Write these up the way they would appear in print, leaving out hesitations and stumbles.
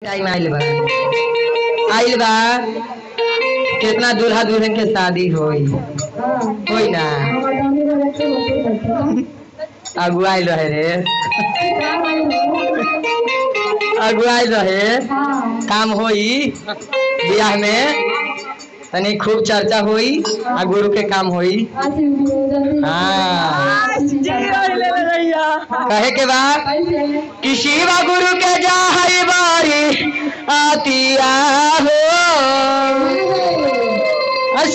Time आइल बा कितना दूल्हा दुल्हन के शादी होई होई ना अगुआई रहे रे अगुआई रहे काम होई बियाह में तनी खूब चर्चा होई आ गुरु के काम होई। हाँ कहे के बाद कि शिवा गुरु के जा हई बारी आतिया हो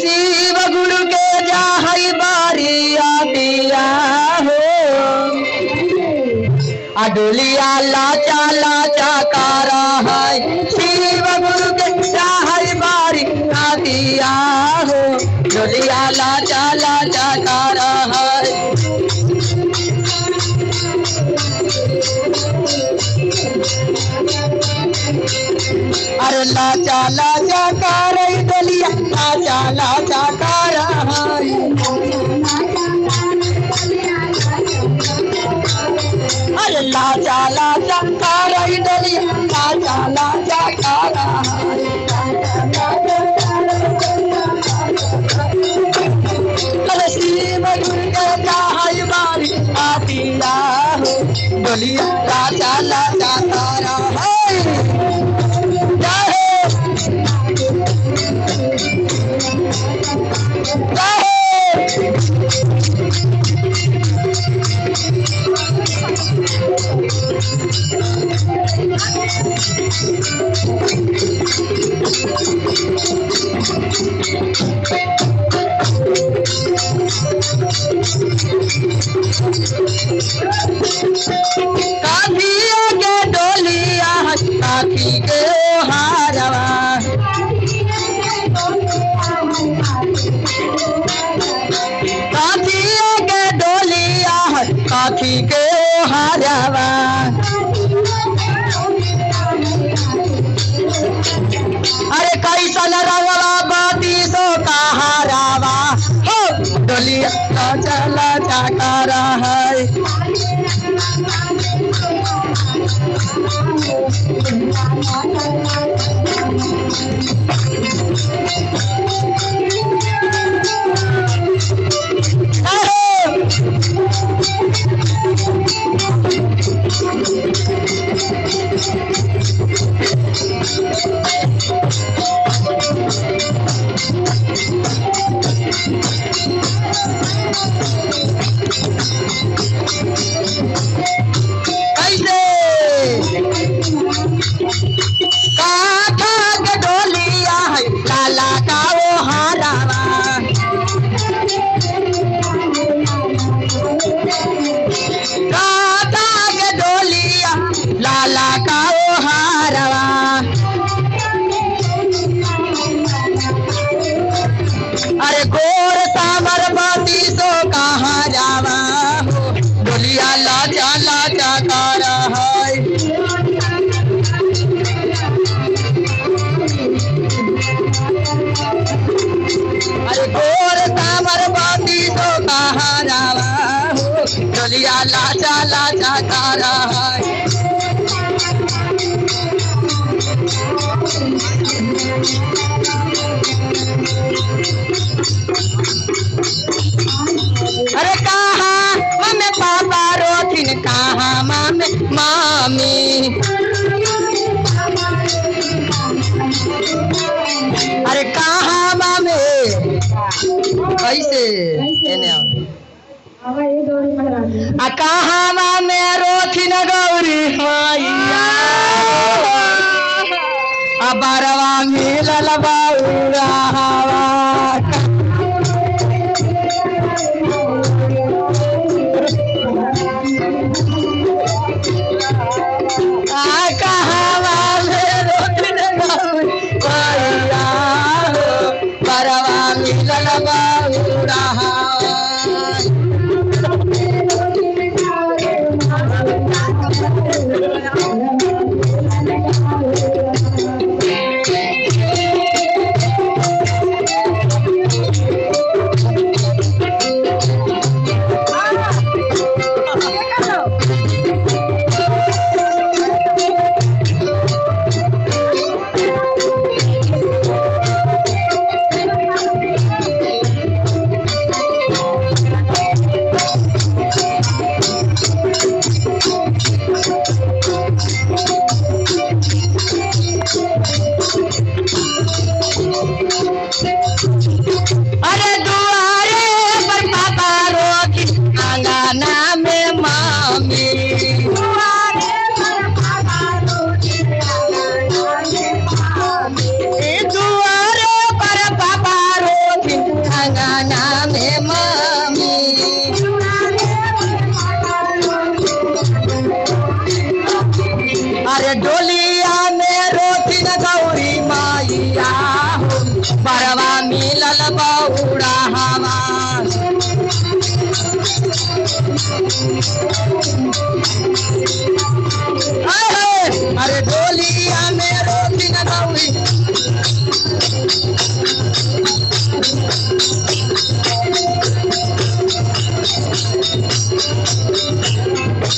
शिव गुरु के जा हई बारी आतिया हो डोलिया लाचा लाचा कारा है शिव गुरु के जा हई बारी आतिया हो डोलिया लाचा लाचा कारा है। अरे लाचा लाचा कर डलिया लाचा लाचा कर अरे लाचा लाचा कर डलिया लाचा लाचा कर शिव गुरु के हई बारी आतिया हो डलिया लाचा लाचा कर काफियों के डोलिया काफी के हारवा काफियों के डोलिया काफी के हारवा अरे कैसन रंगवा बाती सो का हारावा हो डोलिया लाचा लाचा करा है। अरे गोर सामर बाती सो कहाँ जावा हो डोलिया लाचा लाचा कारा है। अरे गोर सामर बाती सो कहाँ जावा हो डोलिया लाचा लाचा कारा है। अरे कहाँ मम्मी पापा रोथिन कहाँ मम्मी मामी अरे कहाँ मम्मी कैसे कहाँ मम्मी रोथिन गौरी मैया बरवा मिलल बउरा हवा बरवा मिलल बउरा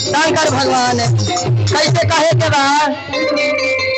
शंकर भगवान कैसे कहे के बाद